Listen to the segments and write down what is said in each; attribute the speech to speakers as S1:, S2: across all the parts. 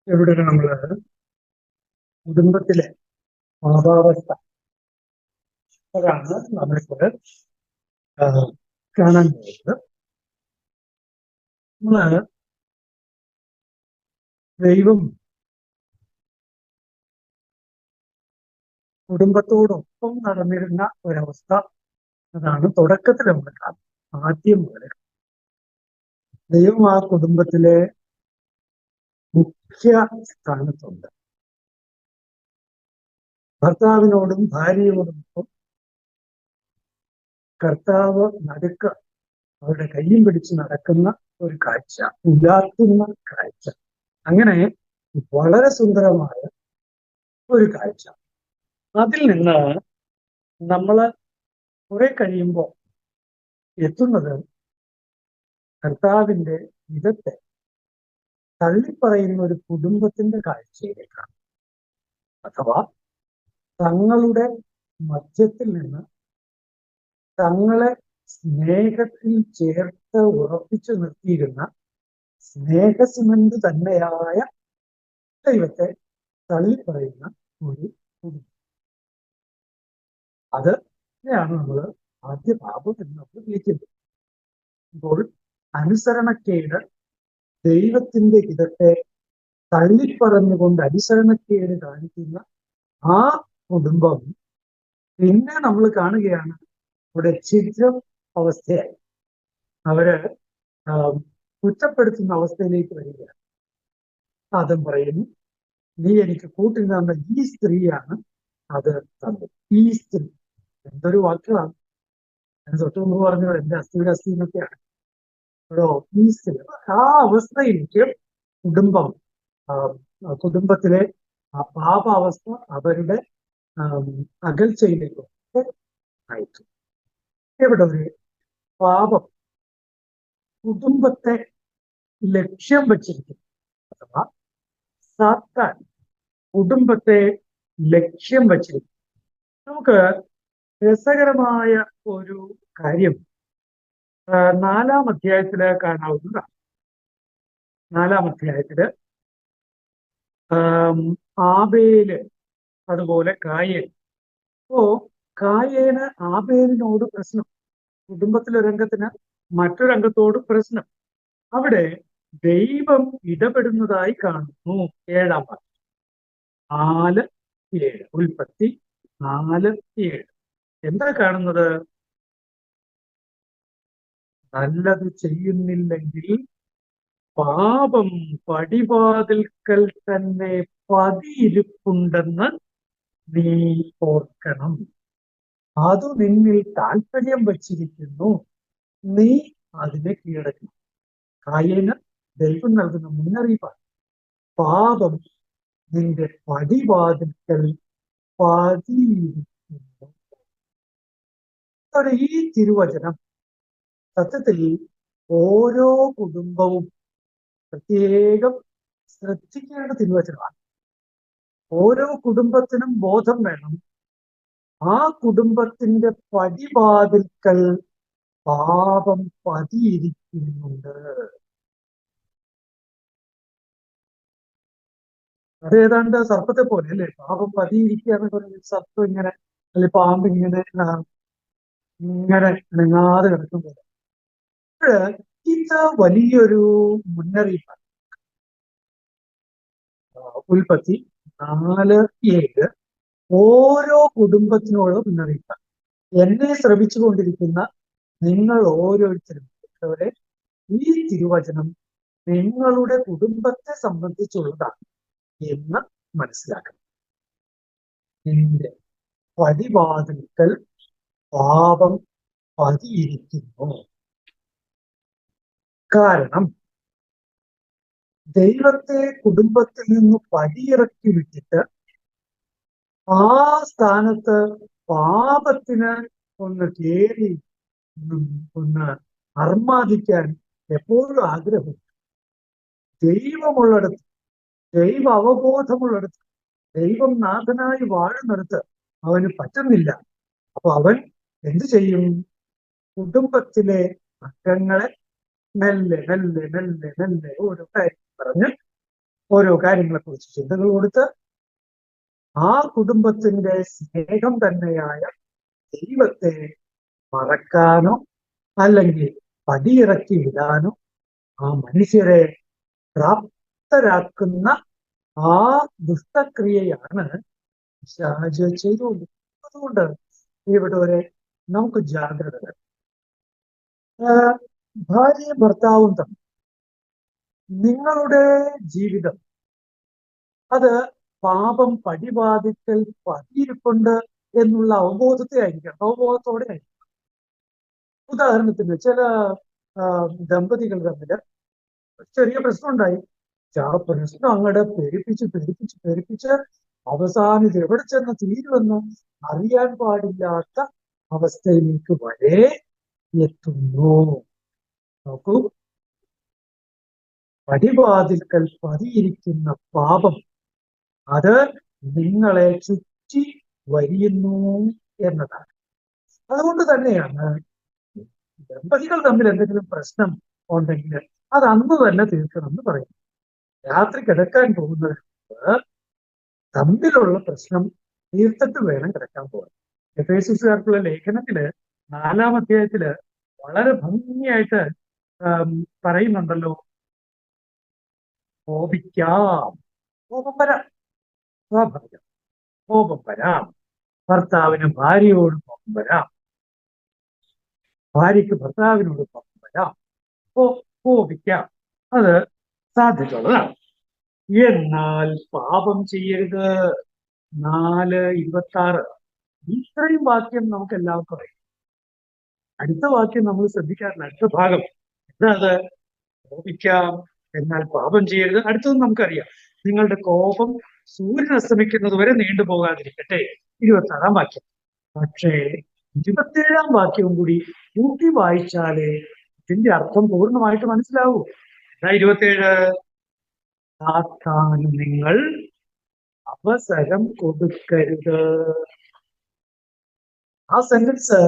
S1: ഇവിടെ നമ്മള് കുടുംബത്തിലെ മാതാവസ്ഥ അതാണ് നമ്മളിപ്പോൾ കാണാൻ പോകുന്നത്. നമ്മള് ദൈവം കുടുംബത്തോടൊപ്പം നടന്നിരുന്ന ഒരവസ്ഥ അതാണ് തുടക്കത്തിൽ നമ്മൾ കാണുന്നത്. ആദ്യം മുതൽ ദൈവം ആ കുടുംബത്തിലെ മുഖ്യ സ്ഥാനത്തുണ്ട്. ഭർത്താവിനോടും ഭാര്യയോടും കർത്താവ് നടുക്ക് അവരുടെ കയ്യും പിടിച്ച് നടക്കുന്ന ഒരു കാഴ്ച, ഉലാത്തുന്ന കാഴ്ച, അങ്ങനെ വളരെ സുന്ദരമായ ഒരു കാഴ്ച. അതിൽ നിന്ന് നമ്മൾ കുറെ കഴിയുമ്പോൾ എത്തുന്നത് കർത്താവിന്റെ ഹിതത്തെ തള്ളിപ്പറയുന്ന ഒരു കുടുംബത്തിന്റെ കാഴ്ചയിലേക്കാണ്. അഥവാ തങ്ങളുടെ മധ്യത്തിൽ നിന്ന് തങ്ങളെ സ്നേഹത്തിൽ ചേർത്ത് ഉറപ്പിച്ചു നിർത്തിയിരുന്ന സ്നേഹസിമന്റ് തന്നെയായ ദൈവത്തെ തള്ളിപ്പറയുന്ന ഒരു കുടുംബം. അതിനെയാണ് നമ്മൾ ആദ്യ പാപം എന്ന് നമ്മൾ വിളിക്കുന്നത്. അപ്പോൾ അനുസരണക്കേട്, ദൈവത്തിന്റെ ഹിതത്തെ തള്ളിപ്പറഞ്ഞുകൊണ്ട് അനുസരണക്കേട് കാണിക്കുന്ന ആ കുടുംബം പിന്നെ നമ്മൾ കാണുകയാണ് ഇവിടെ ഛിദ്രം അവസ്ഥയായി. അവര് കുറ്റപ്പെടുത്തുന്ന അവസ്ഥയിലേക്ക് വരികയാണ്. ആദം പറയുന്നു, നീ എനിക്ക് കൂട്ടിൽ തന്ന ഈ സ്ത്രീയാണ് അത് തന്നത്. ഈ സ്ത്രീ എന്തൊരു വാക്കുകളാണ്! ഞാൻ തൊട്ട് മുമ്പ് പറഞ്ഞത് എന്റെ അസ്ഥിയുടെ അസ്ഥി എന്നൊക്കെയാണ്. ഈ സ്ത്രീ ആ അവസ്ഥയിലേക്ക് കുടുംബത്തിലെ ആ പാപാവസ്ഥ അവരുടെ അകൽച്ചയിലേക്കൊക്കെ അയച്ചു. ഇവിടെ ഒരു പാപം കുടുംബത്തെ ലക്ഷ്യം വച്ചിരിക്കുന്നു. അഥവാ സാത്താൻ കുടുംബത്തെ ലക്ഷ്യം വച്ചിരിക്കുന്നു. നമുക്ക് രസകരമായ ഒരു കാര്യം 4-ാം അധ്യായത്തില് കാണാവുന്നതാണ്. 4-ാം അധ്യായത്തില് ആബേല് അതുപോലെ കായേൻ. കായേന് ആബേലിനോട് പ്രശ്നം, കുടുംബത്തിലൊരംഗത്തിന് മറ്റൊരംഗത്തോട് പ്രശ്നം. അവിടെ ദൈവം ഇടപെടുന്നതായി കാണുന്നു. 7-ാം വാക്യം 4:7 ഉൽപ്പത്തി 4:7 എന്താ കാണുന്നത്? നല്ലത് ചെയ്യുന്നില്ലെങ്കിൽ പാപം പടിവാതിൽക്കൽ തന്നെ പതിയിരിപ്പുണ്ടെന്ന് നീ ഓർക്കണം. അത് നിന്നിൽ താല്പര്യം വച്ചിരിക്കുന്നു, നീ അതിനെ കീഴടക്കണം. കായേന് ദൈവം നൽകുന്ന മുന്നറിയിപ്പാണ്. പാപം നിന്റെ പടിവാതിൽക്കൽ പതിയിരിക്കുന്നു. ഈ തിരുവചനം സത്യത്തിൽ ഓരോ കുടുംബവും പ്രത്യേകം ശ്രദ്ധിക്കേണ്ട തിരുവചനമാണ്. ഓരോ കുടുംബത്തിനും ബോധം വേണം, ആ കുടുംബത്തിന്റെ പടിവാതിൽക്കൽ പാപം പതിയിരിക്കുന്നുണ്ട്. അതേതാണ്ട് സർപ്പത്തെ പോലെ അല്ലേ? പാപം പതിയിരിക്കുക എന്ന് പറയുന്നത് സർപ്പം ഇങ്ങനെ, അല്ലെങ്കിൽ പാമ്പ് ഇങ്ങനെ അനങ്ങാതെ കിടക്കുന്നത്. ഇത് വലിയൊരു മുന്നറിയിപ്പാണ്. ഉൽപ്പത്തി 4:7 ഓരോ കുടുംബത്തിനുള്ള മുന്നറിയിപ്പാണ്. എന്നെ ശ്രമിച്ചുകൊണ്ടിരിക്കുന്ന നിങ്ങൾ ഓരോരുത്തരും ഈ തിരുവചനം നിങ്ങളുടെ കുടുംബത്തെ സംബന്ധിച്ചുള്ളതാണ് എന്ന് മനസ്സിലാക്കണം. നിന്റെ പടിവാതിൽക്കൽ പാപം പതിയിരിക്കുന്നു. കാരണം ദൈവത്തെ കുടുംബത്തിൽ നിന്ന് പടിയിറക്കി വിട്ടിട്ട് ആ സ്ഥാനത്ത് പാപത്തിന് ഒന്ന് കയറി ഒന്ന് അർമാദിക്കാൻ എപ്പോഴും ആഗ്രഹമുണ്ട്. ദൈവമുള്ളിടത്ത്, ദൈവ അവബോധമുള്ളിടത്ത്, ദൈവം നാഥനായി വാഴുന്നിടത്ത് അവന് പറ്റുന്നില്ല. അപ്പൊ അവൻ എന്തു ചെയ്യും? കുടുംബത്തിലെ അംഗങ്ങളെ മെല്ലെ മെല്ലെ മെല്ലെ മെല്ലെ ഓരോ കാര്യം പറഞ്ഞ് ഓരോ കാര്യങ്ങളെക്കുറിച്ച് ചിന്തകൾ കൊടുത്ത് ആ കുടുംബത്തിന്റെ സ്നേഹം തന്നെയായ ദൈവത്തെ മറക്കാനോ അല്ലെങ്കിൽ പടിയിറക്കി വിടാനോ ആ മനുഷ്യരെ പ്രാപ്തരാക്കുന്ന ആ ദുഷ്ടക്രിയയാണ് പിശാച് ചെയ്തുകൊണ്ടിരിക്കുന്നത്. അതുകൊണ്ട് പ്രിയപ്പെട്ടവരെ, നമുക്ക് ജാഗ്രത. ഭാര്യയും ഭർത്താവും തമ്മിൽ നിങ്ങളുടെ ജീവിതം അത് പാപം പടിവാതിക്കൽ പതിയിരിപ്പുണ്ട് എന്നുള്ള അവബോധത്തെ ആയിരിക്കണം, അവബോധത്തോടെ ആയിരിക്കണം. ഉദാഹരണത്തിന് ചില ദമ്പതികൾ തമ്മിൽ ചെറിയ പ്രശ്നം ഉണ്ടായി. ആ പ്രശ്നം അങ്ങോട്ട് പെരുപ്പിച്ച് അവസാനം ഇത് എവിടെ ചെന്ന് തീരുമെന്ന് അറിയാൻ പാടില്ലാത്ത അവസ്ഥയിലേക്ക് വരെ എത്തുന്നു. നോക്കൂ, പടിവാതിൽക്കൽ പതിയിരിക്കുന്ന പാപം അത് നിങ്ങളെ ചുറ്റി വരിയുന്നു എന്നതാണ്. അതുകൊണ്ട് തന്നെയാണ് ദമ്പതികൾ തമ്മിൽ എന്തെങ്കിലും പ്രശ്നം ഉണ്ടെങ്കിൽ അത് അന്ന് തന്നെ തീർക്കണം എന്ന് പറയുന്നു. രാത്രി കിടക്കാൻ പോകുന്നതിന് മുമ്പ് തമ്മിലുള്ള പ്രശ്നം തീർത്തിട്ട് വേണം കിടക്കാൻ പോകാൻ. എഫേസ്യർക്കുള്ള ലേഖനത്തില് 4-ാം അധ്യായത്തില് വളരെ ഭംഗിയായിട്ട് പറയുന്നുണ്ടല്ലോ, കോപിക്കാം, കോപം വരാം, സ്വാഭാവികം, കോപം വരാം. ഭർത്താവിന് ഭാര്യയോട് കോപം വരാം, ഭാര്യയ്ക്ക് ഭർത്താവിനോട് കോപം വരാം, കോപിക്കാം, അത് സാധ്യതയുള്ളതാണ്. എന്നാൽ പാപം ചെയ്യരുത്. 4:26 ഇത്രയും വാക്യം നമുക്ക് എല്ലാവർക്കും അറിയാം. അടുത്ത വാക്യം നമ്മൾ ശ്രദ്ധിക്കാറില്ല. അടുത്ത ഭാഗം എന്താണ്? കോപിക്കാം, എന്നാൽ പാപം ചെയ്യരുത്. അടുത്തത് നമുക്കറിയാം, നിങ്ങളുടെ കോപം സൂര്യൻ അസ്തമിക്കുന്നത് വരെ നീണ്ടുപോകാതിരിക്കട്ടെ. 26-ാം വാക്യം. പക്ഷേ 27-ാം വാക്യവും കൂടി കൂട്ടി വായിച്ചാലേ ഇതിന്റെ അർത്ഥം പൂർണ്ണമായിട്ട് മനസ്സിലാവൂ. 27 സാത്താന് നിങ്ങൾ അവസരം കൊടുക്കരുത്. ആ സെന്റൻസ്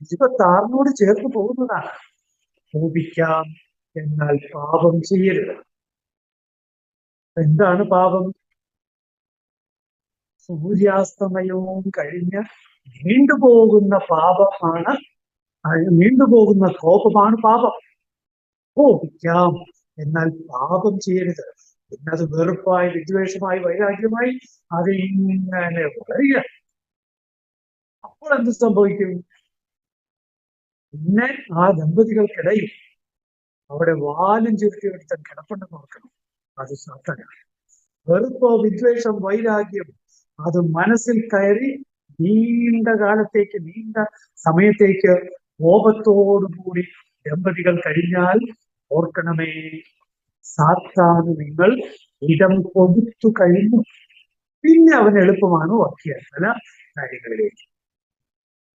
S1: 26-നോട് ചേർത്ത് പോകുന്നതാണ്. കോപിക്കാം, എന്നാൽ പാപം ചെയ്യരുത്. എന്താണ് പാപം? സൂര്യാസ്തമയവും കഴിഞ്ഞ് നീണ്ടുപോകുന്ന പാപമാണ്, നീണ്ടുപോകുന്ന കോപമാണ് പാപം. കോപിക്കാം, എന്നാൽ പാപം ചെയ്യരുത്. പിന്നെ അത് വെറുപ്പായി, വിദ്വേഷമായി, വൈരാഗ്യമായി അതിങ്ങനെ വളരുക. അപ്പോൾ എന്ത് സംഭവിക്കും? പിന്നെ ആ ദമ്പതികൾക്കിടയിൽ അവിടെ വാലും ചുരുട്ടി എടുത്താൽ കിടപ്പുണ്ടെന്ന് ഓർക്കണം. അത് സാത്താനാണ്. വെറുപ്പോ, വിദ്വേഷം, വൈരാഗ്യം അത് മനസ്സിൽ കയറി നീണ്ട കാലത്തേക്ക്, നീണ്ട സമയത്തേക്ക് കോപത്തോടുകൂടി ദമ്പതികൾ കഴിഞ്ഞാൽ ഓർക്കണമേ, സാത്താന് നിങ്ങൾ ഇടം കൊടുത്തു കഴിഞ്ഞു. പിന്നെ അവൻ എളുപ്പമാണ് ബാക്കിയ പല കാര്യങ്ങളിലേക്ക്.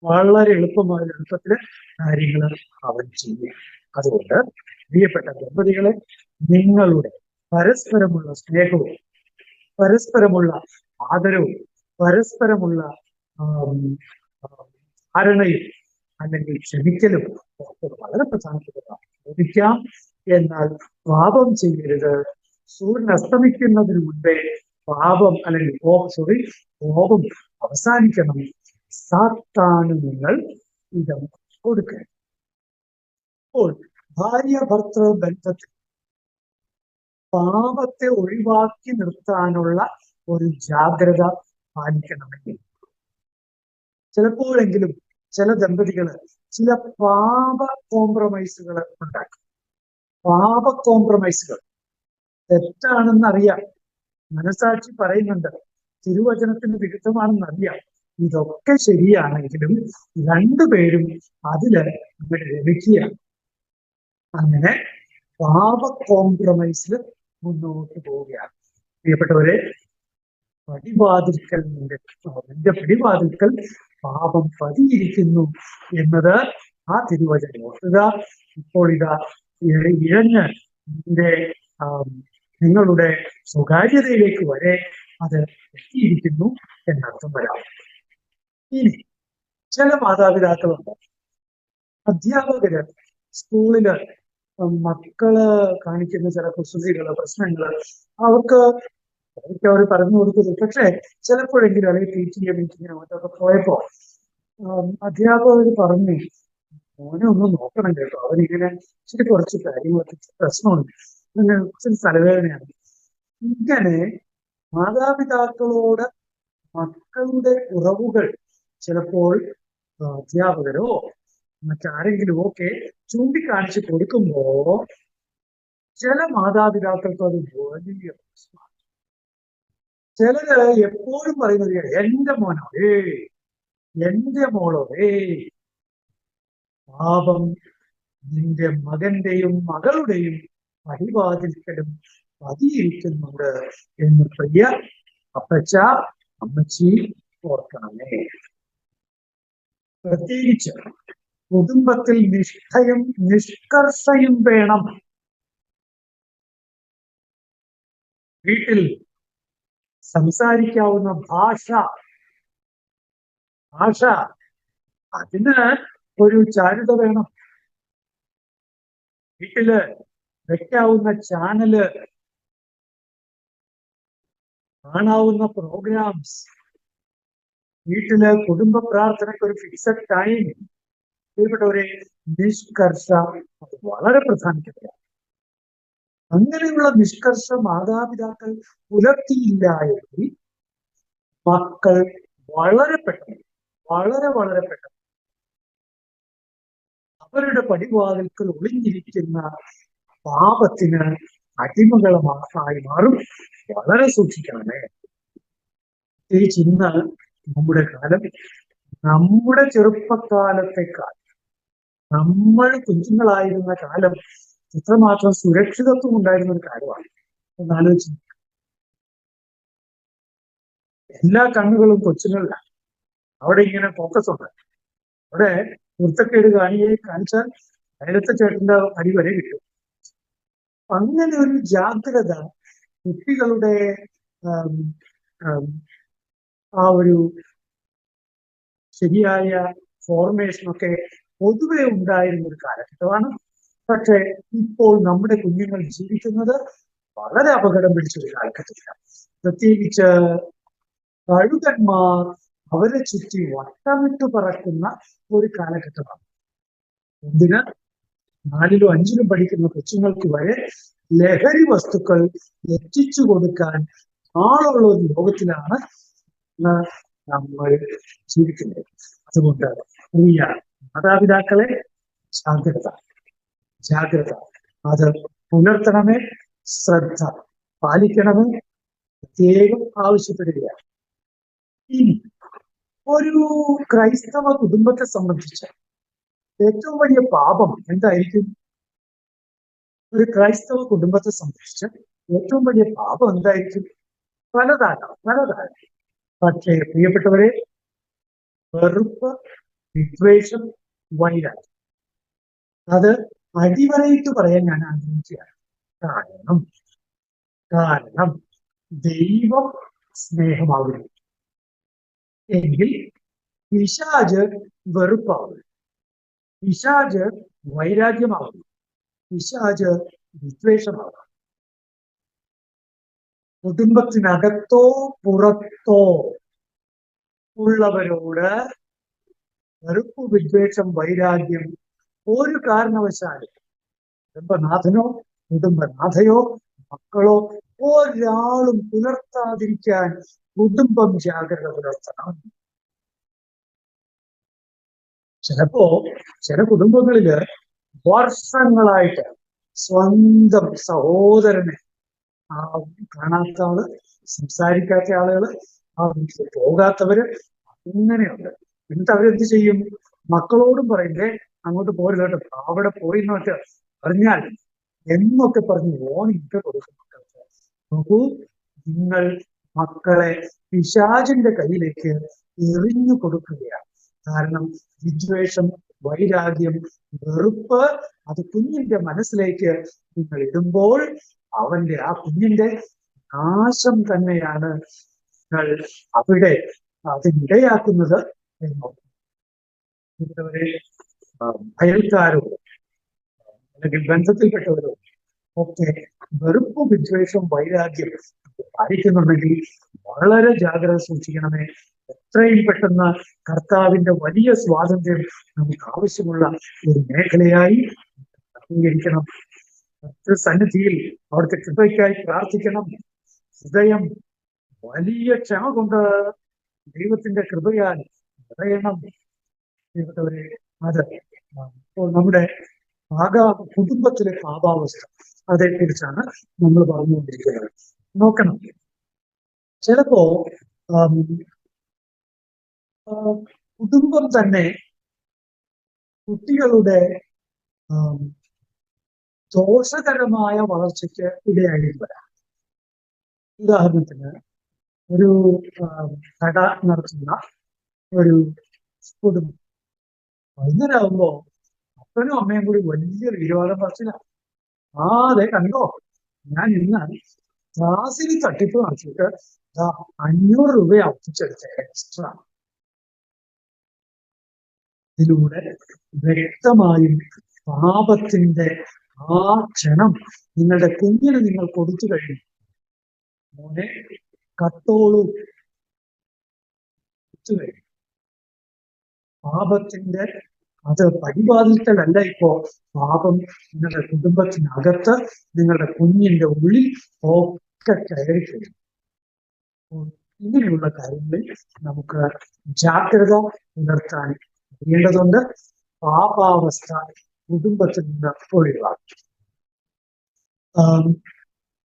S1: വളരെ എളുപ്പത്തില് കാര്യങ്ങൾ അവൻ ചെയ്യും. അതുകൊണ്ട് പ്രിയപ്പെട്ട ദമ്പതികളെ, നിങ്ങളുടെ പരസ്പരമുള്ള സ്നേഹവും പരസ്പരമുള്ള ആദരവും പരസ്പരമുള്ള ധാരണയും അല്ലെങ്കിൽ ക്ഷമിക്കലും വളരെ പ്രധാനപ്പെട്ടതാണ്. ക്ഷമിക്കാം, എന്നാൽ പാപം ചെയ്യരുത്. സൂര്യൻ അസ്തമിക്കുന്നതിന് മുൻപേ പാപം അല്ലെങ്കിൽ കോപം അവസാനിക്കണം. സാത്താന് നിങ്ങൾ ഇടം കൊടുക്കരുത്. അപ്പോൾ ഭാര്യ ഭർത്തൃ ബന്ധത്തിൽ പാപത്തെ ഒഴിവാക്കി നിർത്താനുള്ള ഒരു ജാഗ്രത പാലിക്കണമെങ്കിൽ ചിലപ്പോഴെങ്കിലും ചില ദമ്പതികള് ചില പാപ കോംപ്രമൈസുകൾ ഉണ്ടാക്കും. പാപ കോംപ്രമൈസുകൾ തെറ്റാണെന്നറിയാം, മനസാക്ഷി പറയുന്നുണ്ട്, തിരുവചനത്തിന് വിരുദ്ധമാണെന്നറിയാം. ഇതൊക്കെ ശരിയാണെങ്കിലും രണ്ടുപേരും അതില് ഇവിടെ രമിക്കുകയാണ്. അങ്ങനെ പാപ കോംപ്രമൈസിൽ മുന്നോട്ട് പോവുകയാണ്. പ്രിയപ്പെട്ടവരെ, നിന്റെ പിടിവാതിൽക്കൽ പാപം പതിയിരിക്കുന്നു എന്നത് ആ തിരുവചനം ഓർക്കുക. ഇപ്പോൾ ഇതാ ഇഴഞ്ഞ് നിങ്ങളുടെ സ്വകാര്യതയിലേക്ക് വരെ അത് എത്തിയിരിക്കുന്നു എന്നർത്ഥം വരാം. ഇനി ചില മാതാപിതാക്കളുണ്ട്, അധ്യാപകര് സ്കൂളില് മക്കള് കാണിക്കുന്ന ചില കുസൃതികള്, പ്രശ്നങ്ങള് അവർക്ക് അവർ പറഞ്ഞു കൊടുക്കുന്നു. പക്ഷെ ചിലപ്പോഴെങ്കിലും അല്ലെങ്കിൽ PTA മീറ്റിങ്ങിനോ മറ്റൊക്കെ പോയപ്പോ അധ്യാപകർ പറഞ്ഞു, മോനെ ഒന്ന് നോക്കണം കേട്ടോ, അവനിങ്ങനെ ഇച്ചിരി കുറച്ച് കാര്യങ്ങളൊക്കെ പ്രശ്നമുണ്ട്, അങ്ങനെ ഇച്ചിരി തലവേദനയാണ്. ഇങ്ങനെ മാതാപിതാക്കളോട് മക്കളുടെ കുറവുകൾ ചിലപ്പോൾ അധ്യാപകരോ മറ്റാരെങ്കിലും ഒക്കെ ചൂണ്ടിക്കാണിച്ച് കൊടുക്കുമ്പോ ചില മാതാപിതാക്കൾക്ക് അത് വലിയ പ്രശ്നമാണ്. ചിലര് എപ്പോഴും പറയുന്നത് എന്റെ മോനോ എന്റെ മോളോ പാപം നിന്റെ മകന്റെയും മകളുടെയും പടിവാതിൽക്കലും പതിയിരിക്കുന്നുണ്ട് എന്ന് പ്രിയ അപ്പച്ച അമ്മച്ചി ഓർക്കണമേ. പ്രത്യേകിച്ച് കുടുംബത്തിൽ നിഷ്ഠയും നിഷ്കർഷയും വേണം. വീട്ടിൽ സംസാരിക്കാവുന്ന ഭാഷ അതിന് ഒരു ചാരുത വേണം. വീട്ടില് വെക്കാവുന്ന ചാനല്, കാണാവുന്ന പ്രോഗ്രാംസ്, വീട്ടില് കുടുംബ പ്രാർത്ഥനയ്ക്ക് ഒരു ഫിക്സഡ് ടൈം, പ്രിയപ്പെട്ടവരെ നിഷ്കർഷ അത് വളരെ പ്രധാനപ്പെട്ടതാണ്. അങ്ങനെയുള്ള നിഷ്കർഷ മാതാപിതാക്കൾ പുലർത്തിയില്ല എങ്കിൽ മക്കൾ വളരെ പെട്ടെന്ന് അവരുടെ പടിവാതിൽക്കൽ ഒളിഞ്ഞിരിക്കുന്ന പാപത്തിന് അടിമകളമായി മാറും. വളരെ സൂക്ഷിക്കണമേ. പ്രത്യേകിച്ച് ഇന്ന് നമ്മുടെ കാലം നമ്മുടെ ചെറുപ്പകാലത്തെക്കാൾ നമ്മൾ കുഞ്ഞുങ്ങളായിരുന്ന കാലം എത്രമാത്രം സുരക്ഷിതത്വം ഉണ്ടായിരുന്ന ഒരു കാര്യമാണ് എന്നാലോചിച്ച്. എല്ലാ കണ്ണുകളും കൊച്ചുങ്ങളിലാണ്. അവിടെ ഇങ്ങനെ ഫോക്കസ് ഉണ്ട്. അവിടെ വൃത്തക്കേട് കാണിച്ചാൽ നേരത്തെ ചേട്ടന്റെ അടി വരെ കിട്ടും. അങ്ങനെ ഒരു ജാഗ്രത കുട്ടികളുടെ ആ ഒരു ശരിയായ ഫോർമേഷനൊക്കെ പൊതുവെ ഉണ്ടായിരുന്ന ഒരു കാലഘട്ടമാണ്. പക്ഷെ ഇപ്പോൾ നമ്മുടെ കുഞ്ഞുങ്ങൾ ജീവിക്കുന്നത് വളരെ അപകടം പിടിച്ചൊരു കാലഘട്ടത്തിലാണ്. പ്രത്യേകിച്ച് കഴുകന്മാർ അവരെ ചുറ്റി വട്ടമിട്ട് പറക്കുന്ന ഒരു കാലഘട്ടമാണ്. എന്തിന് 4ലും 5ലും പഠിക്കുന്ന കൊച്ചുങ്ങൾക്ക് വരെ ലഹരി വസ്തുക്കൾ എത്തിച്ചു കൊടുക്കാൻ ആളുള്ള ഒരു ലോകത്തിലാണ് നമ്മൾ ജീവിക്കുന്നത്. അതുകൊണ്ട് പ്രിയ മാതാപിതാക്കളെ ജാഗ്രത അത് പുലർത്തണമേ, ശ്രദ്ധ പാലിക്കണമേ പ്രത്യേകം ആവശ്യപ്പെടുകയാണ്. ഇനി ഒരു ക്രൈസ്തവ കുടുംബത്തെ സംബന്ധിച്ച് ഏറ്റവും വലിയ പാപം എന്തായിരിക്കും? ഒരു ക്രൈസ്തവ കുടുംബത്തെ സംബന്ധിച്ച് ഏറ്റവും വലിയ പാപം എന്തായിരിക്കും? പലതാണ്. പക്ഷേ പ്രിയപ്പെട്ടവരെ, വെറുപ്പ്, വിദ്വേഷം, വൈരാഗ്യം അത് അടിവരയിട്ട് പറയാൻ ഞാൻ ആഗ്രഹിക്കുകയാണ്. കാരണം ദൈവം സ്നേഹമാകുന്നു എങ്കിൽ പിശാച് വെറുപ്പാകുന്നു, പിശാച് വൈരാഗ്യമാകുന്നു, പിശാച് വിദ്വേഷമാകുന്നു. കുടുംബത്തിനകത്തോ പുറത്തോ ഉള്ളവരോട് വെറുപ്പ്, വിദ്വേഷം, വൈരാഗ്യം ഒരു കാരണവശാലും കുടുംബനാഥയോ മക്കളോ ഒരാളും പുലർത്താതിരിക്കാൻ കുടുംബം ജാഗ്രത പുലർത്തണം. ചില കുടുംബങ്ങളില് വർഷങ്ങളായിട്ട് സ്വന്തം സഹോദരനെ കാണാത്ത ആള്, സംസാരിക്കാത്ത ആളുകള്, ആ വീട്ടിൽ പോകാത്തവര് അങ്ങനെയുണ്ട്. എന്നിട്ട് അവരെന്ത് ചെയ്യും? മക്കളോടും പറയില്ലേ അങ്ങോട്ട് പോരുക കേട്ടോ, അവിടെ പോയി എന്നൊക്കെ പറഞ്ഞാൽ എന്നൊക്കെ പറഞ്ഞ് ഓണിട്ട് കൊടുക്കും മക്കൾക്ക്. നോക്കൂ, നിങ്ങൾ മക്കളെ പിശാചിന്റെ കയ്യിലേക്ക് എറിഞ്ഞു കൊടുക്കുകയാണ്. കാരണം വിദ്വേഷം, വൈരാഗ്യം, വെറുപ്പ് അത് കുഞ്ഞിന്റെ മനസ്സിലേക്ക് നിങ്ങൾ ഇടുമ്പോൾ ആ കുഞ്ഞിന്റെ നാശം തന്നെയാണ് നിങ്ങൾ അവിടെ അതിനിടയാക്കുന്നത് എന്നോ. അയൽക്കാരോട് അല്ലെങ്കിൽ ബന്ധത്തിൽപ്പെട്ടവരോ ഒക്കെ വെറുപ്പും വിദ്വേഷവും വൈരാഗ്യം പാലിക്കുന്നുണ്ടെങ്കിൽ വളരെ ജാഗ്രത സൂക്ഷിക്കണമേ. എത്രയും പെട്ടെന്ന് കർത്താവിന്റെ വലിയ സ്വാതന്ത്ര്യം നമുക്ക് ആവശ്യമുള്ള ഒരു മേഖലയായി അംഗീകരിക്കണം. സന്നിധിയിൽ അവിടുത്തെ കൃപയ്ക്കായി പ്രാർത്ഥിക്കണം. ഹൃദയം വലിയ ക്ഷമ കൊണ്ട് ദൈവത്തിന്റെ കൃപയാൽ നിറയണം. ദൈവത്തവരെ അത് ഇപ്പോൾ നമ്മുടെ കുടുംബത്തിലെ പാപാവസ്ഥ അതേക്കുറിച്ചാണ് നമ്മൾ പറഞ്ഞുകൊണ്ടിരിക്കുന്നത്. നോക്കണം, ചിലപ്പോ കുടുംബം തന്നെ കുട്ടികളുടെ ദോഷകരമായ വളർച്ചയ്ക്ക് ഇടയായിട്ട് വരാം. ഉദാഹരണത്തിന് ഒരു കട നടത്തുന്ന ഒരു കുടുംബം വൈകുന്നേരമാകുമ്പോ അപ്പനും അമ്മയും കൂടി വലിയൊരു വിരോധം പറച്ചിലാണ്. അതെ കണ്ടോ, ഞാൻ ഇന്ന് ക്ലാസ്സിൽ തട്ടിപ്പ് നടത്തിയിട്ട് 500 രൂപ ഒപ്പിച്ചെടുത്ത എക്സ്ട്രാ. ഇതിലൂടെ വ്യക്തമായും പാപത്തിന്റെ ആ ക്ഷണം നിങ്ങളുടെ കുഞ്ഞിന് നിങ്ങൾ കൊടുത്തു കഴിഞ്ഞു. മോനെ കത്തോളൂ കഴിഞ്ഞു. പാപത്തിന്റെ അത് പരിപാലിക്കലല്ല ഇപ്പോ പാപം നിങ്ങളുടെ കുടുംബത്തിനകത്ത് നിങ്ങളുടെ കുഞ്ഞിന്റെ ഉള്ളിൽ ഒക്കെ കയറി കഴിയും. ഇങ്ങനെയുള്ള കാര്യങ്ങളിൽ നമുക്ക് ജാഗ്രത പുലർത്താൻ അറിയേണ്ടതുണ്ട്. പാപാവസ്ഥ കുടുംബത്തിൽ നിന്ന് ഒഴിവാക്കി.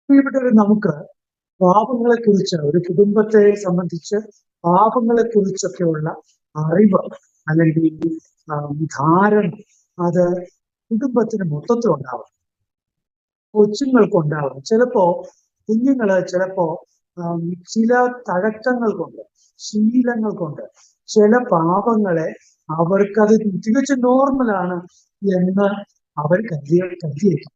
S1: പ്രിയപ്പെട്ടവർ, നമുക്ക് പാപങ്ങളെ കുറിച്ച്, ഒരു കുടുംബത്തെ സംബന്ധിച്ച് പാപങ്ങളെ കുറിച്ചൊക്കെയുള്ള അറിവ് അല്ലെങ്കിൽ ധാരണ അത് കുടുംബത്തിന് മൊത്തത്തിൽ ഉണ്ടാവും, കൊച്ചുങ്ങൾക്കുണ്ടാവും. ചിലപ്പോ ചിലപ്പോ ചില തഴക്കങ്ങൾ കൊണ്ട്, ശീലങ്ങൾ കൊണ്ട് ചില പാപങ്ങളെ അവർക്കത് തികച്ചും നോർമലാണ് എന്ന് അവർ കരുതിയേക്കും.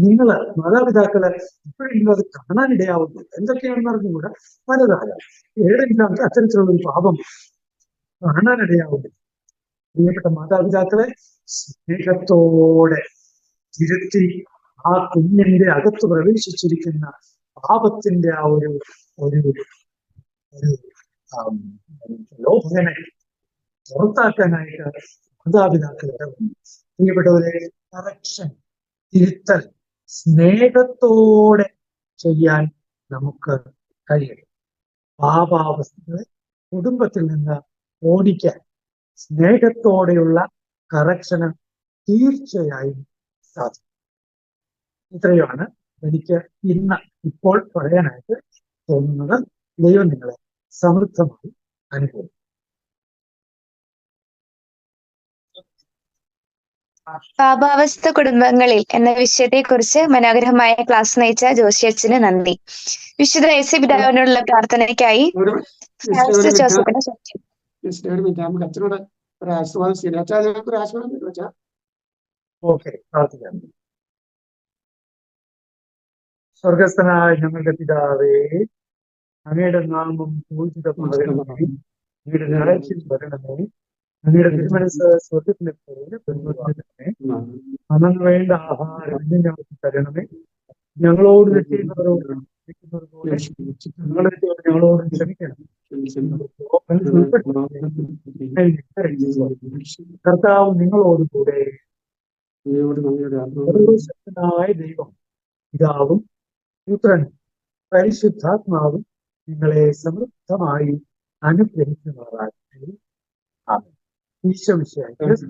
S1: നിങ്ങള് മാതാപിതാക്കള് ഇപ്പോഴെങ്കിലും അത് കാണാനിടയാവുന്നു. എന്തൊക്കെയാണെന്ന് അറിഞ്ഞുകൂടെ പലതാകാം. ഏതെങ്കിലും അത്തരത്തിലുള്ള ഒരു പാപം കാണാനിടയാവുന്നു. പ്രിയപ്പെട്ട മാതാപിതാക്കളെ സ്നേഹത്തോടെ തിരുത്തി ആ കുഞ്ഞിന്റെ അകത്ത് പ്രവേശിച്ചിരിക്കുന്ന പാപത്തിന്റെ ആ ഒരു ലോഭനെ പുറത്താക്കാനായിട്ട് മാതാപിതാക്കളുടെ പ്രിയപ്പെട്ടവരെ കറക്ഷൻ, തിരുത്തൽ സ്നേഹത്തോടെ ചെയ്യാൻ നമുക്ക് കഴിയണം. പാപാവസ്ഥകളെ കുടുംബത്തിൽ നിന്ന് ഓടിക്കാൻ സ്നേഹത്തോടെയുള്ള കറക്ഷന് തീർച്ചയായും സാധിക്കും. ഇത്രയുമാണ് എനിക്ക് ഇപ്പോൾ പറയാനായിട്ട് തോന്നുന്നത്. ദൈവം നിങ്ങളെ സമൃദ്ധമായി അനുഭവിക്കും.
S2: പാപാവസ്ഥ കുടുംബങ്ങളിൽ എന്ന വിഷയത്തെക്കുറിച്ച് മനോഹരമായ ക്ലാസ് നയിച്ച ജോഷിയച്ചന് നന്ദി. വിശുദ്ധ യേശു പിതാവിനോടുള്ള പ്രാർത്ഥനയ്ക്കായി ജോസഫിനെ
S1: പ്രാർത്ഥിക്കാം. സ്വർഗസ്ഥനായ ഞങ്ങളുടെ പിതാവേ, അങ്ങയുടെ നാമം പൂജിതമാകണമേ, അങ്ങയുടെ രാജ്യം വരണമേ, അങ്ങയുടെ തിരുമനസ് സ്വർഗത്തിലെ പോലെ ഭൂമിയിലുമാകണമേ. അന്നു വേണ്ട ആഹാരം ഇന്ന് ഞങ്ങൾക്ക് തരണമേ. ഞങ്ങളോട് ചെയ്യുന്നവരോട് പോലെ ഞങ്ങളോട് ക്ഷമിക്കണം. കർത്താവ് നിങ്ങളോടുകൂടെ. സർവശക്തനായ ദൈവം പിതാവും പുത്രനും പരിശുദ്ധാത്മാവും നിങ്ങളെ സമൃദ്ധമായി അനുഗ്രഹിക്കുന്നവരാകട്ടെ. ഈശോ മിശിഹായ്ക്ക്